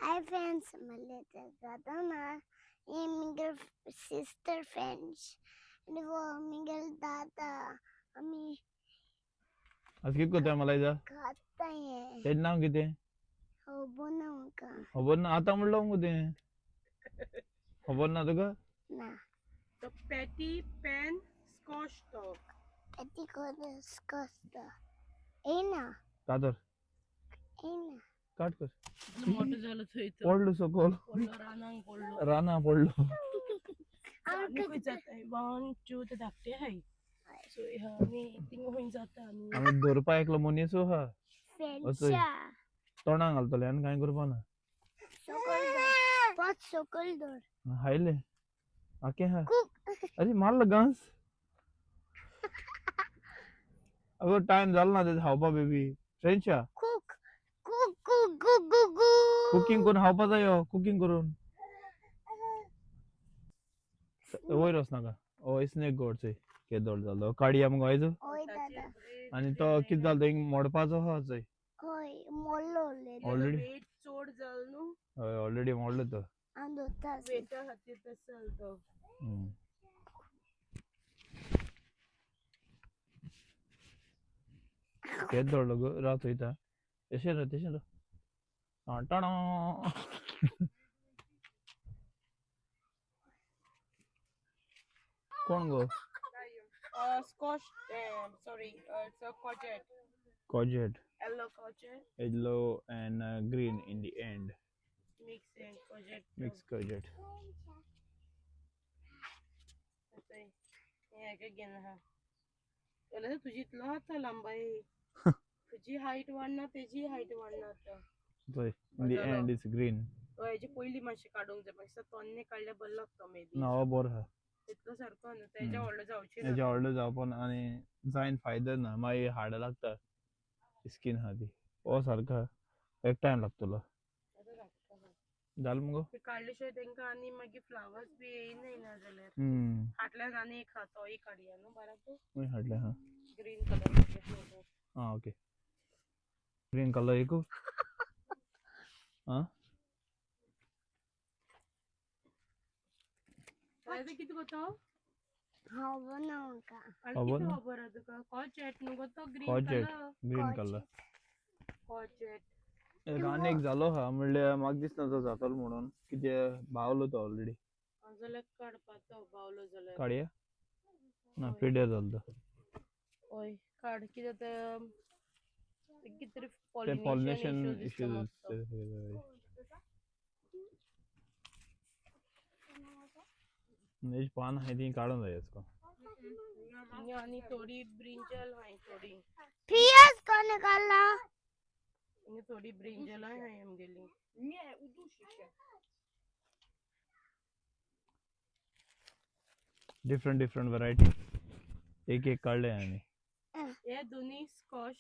Hi friends, Malita Gadana, Miguel sister friends, and Miguel Dada, आम्ही आज किती करतोय मला इथं खाताय त्याचं नाव किती हो बनवू का खबर ना आता म्हणलं मग ते खबर ना तुका ना The patty pan squash dog. ती कोणस कस्त ए ना का तर ए ना काट कर मोठं झालं तो इथं पडलो सकोल पडलं रानांग पडलं राणा पडलो आम्ही खंय जात आहे 1 2 ते धाकटे आहे सो आम्ही थिंग होईन जाता आम्ही आम्ही दोरपा ऐकलं मुनीसो हा फ्रेंड्सच्या तोंडां घालतले आणि काय करपा ना सकल पाच सकल दर हायले आके हा कुक अरे मारलं गांस अगं टाइम झाला ना त्याचा हावपा बेबी फ्रेंडच्या cook cook cook cook cook cook cooking करून हावपा जायो कुकिंग करून वयर वचनाका ओ स्नेक गोडचे केदोळ जालो काडया मग व्हायचो ओय दादा आणि तो किती झालं तो मोडपाचो हाच आहे होय मोडलोले Already? वेट चोड जाल न्हू ऑलरेडी मोडलं तो आंदो तास वेटा खातीर तसं तो केदोळ गो रात वयता तेशें टाणा कोण गो squash sorry it's a courgette courgette yellow courgette yellow and green in the end mix and courgette mixed courgette असं हे काय घेणं हा त्याला तुझी इतला आता लांब आहे तुझी हाईट वाढणार त्याची हाईट वाढणार तर so in the end it's green याची पहिली माशी काढूंक जाय मागीर तोन्ने काडल्या बरं लागता मे बी नावा बोर हा तितलो सारको न्हू तेच्या व्हडलो जावची ना याच्या ऑर्डर जावपन आणि जायन फायदा ना मागीर हाडा लागता स्किन हा ती ओ सारखा एक टाइम लागतलो जाल मगो ते काडले शिवाय तेंका आनी मागीर फ्लावर्स बी येयनाय ना जाल्यार फाटल्यान आनी एक हा तोय काडया न्हू बराबर हाडले हा ग्रीन कलर हा ओके ग्रीन कलर एक हा ते किती गोतो हांव बनवू का आनी खबर किती ना. खबर हा तुका कॉचेट न्हू गोतो green Courgette. Colour green colour courgette रान एक जालो हा म्हणल्यार म्हाका दिसना तो जातलो म्हणून कित्याक भावलो तो ऑलरेडी जाल्यार काडपा तो बावलो जाल्यार काडया ना पिड्यार जालो तो ओय काड कित्याक ते कितें तरी ते पॉलिनेशन पॉलिनेशन इश्यूज नेज पान आहे ती काढून जायचं आनी थोडी ब्रिंजल हाय थोडी पियास कोण काढला आनी थोडी ब्रिंजल हाय आमगेली डिफरंट डिफरंट व्हरायटी एक एक काढले आम्ही हे दोन्ही स्कॉश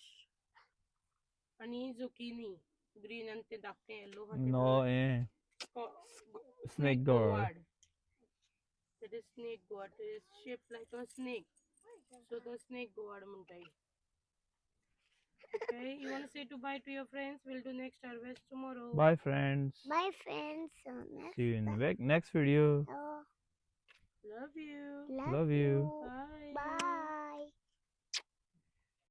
आणि झुकिनी ग्रीन आणि ते धाकटे येलो नो ए स्नेक गोड That is snake gourd. It is shaped like a snake. So the snake gourd म्हणताय. Okay, you want to say goodbye to your friends? We'll do next harvest tomorrow. bye friends Bye friends. see you in the next video Oh, Love you. love Love you. Bye. Bye.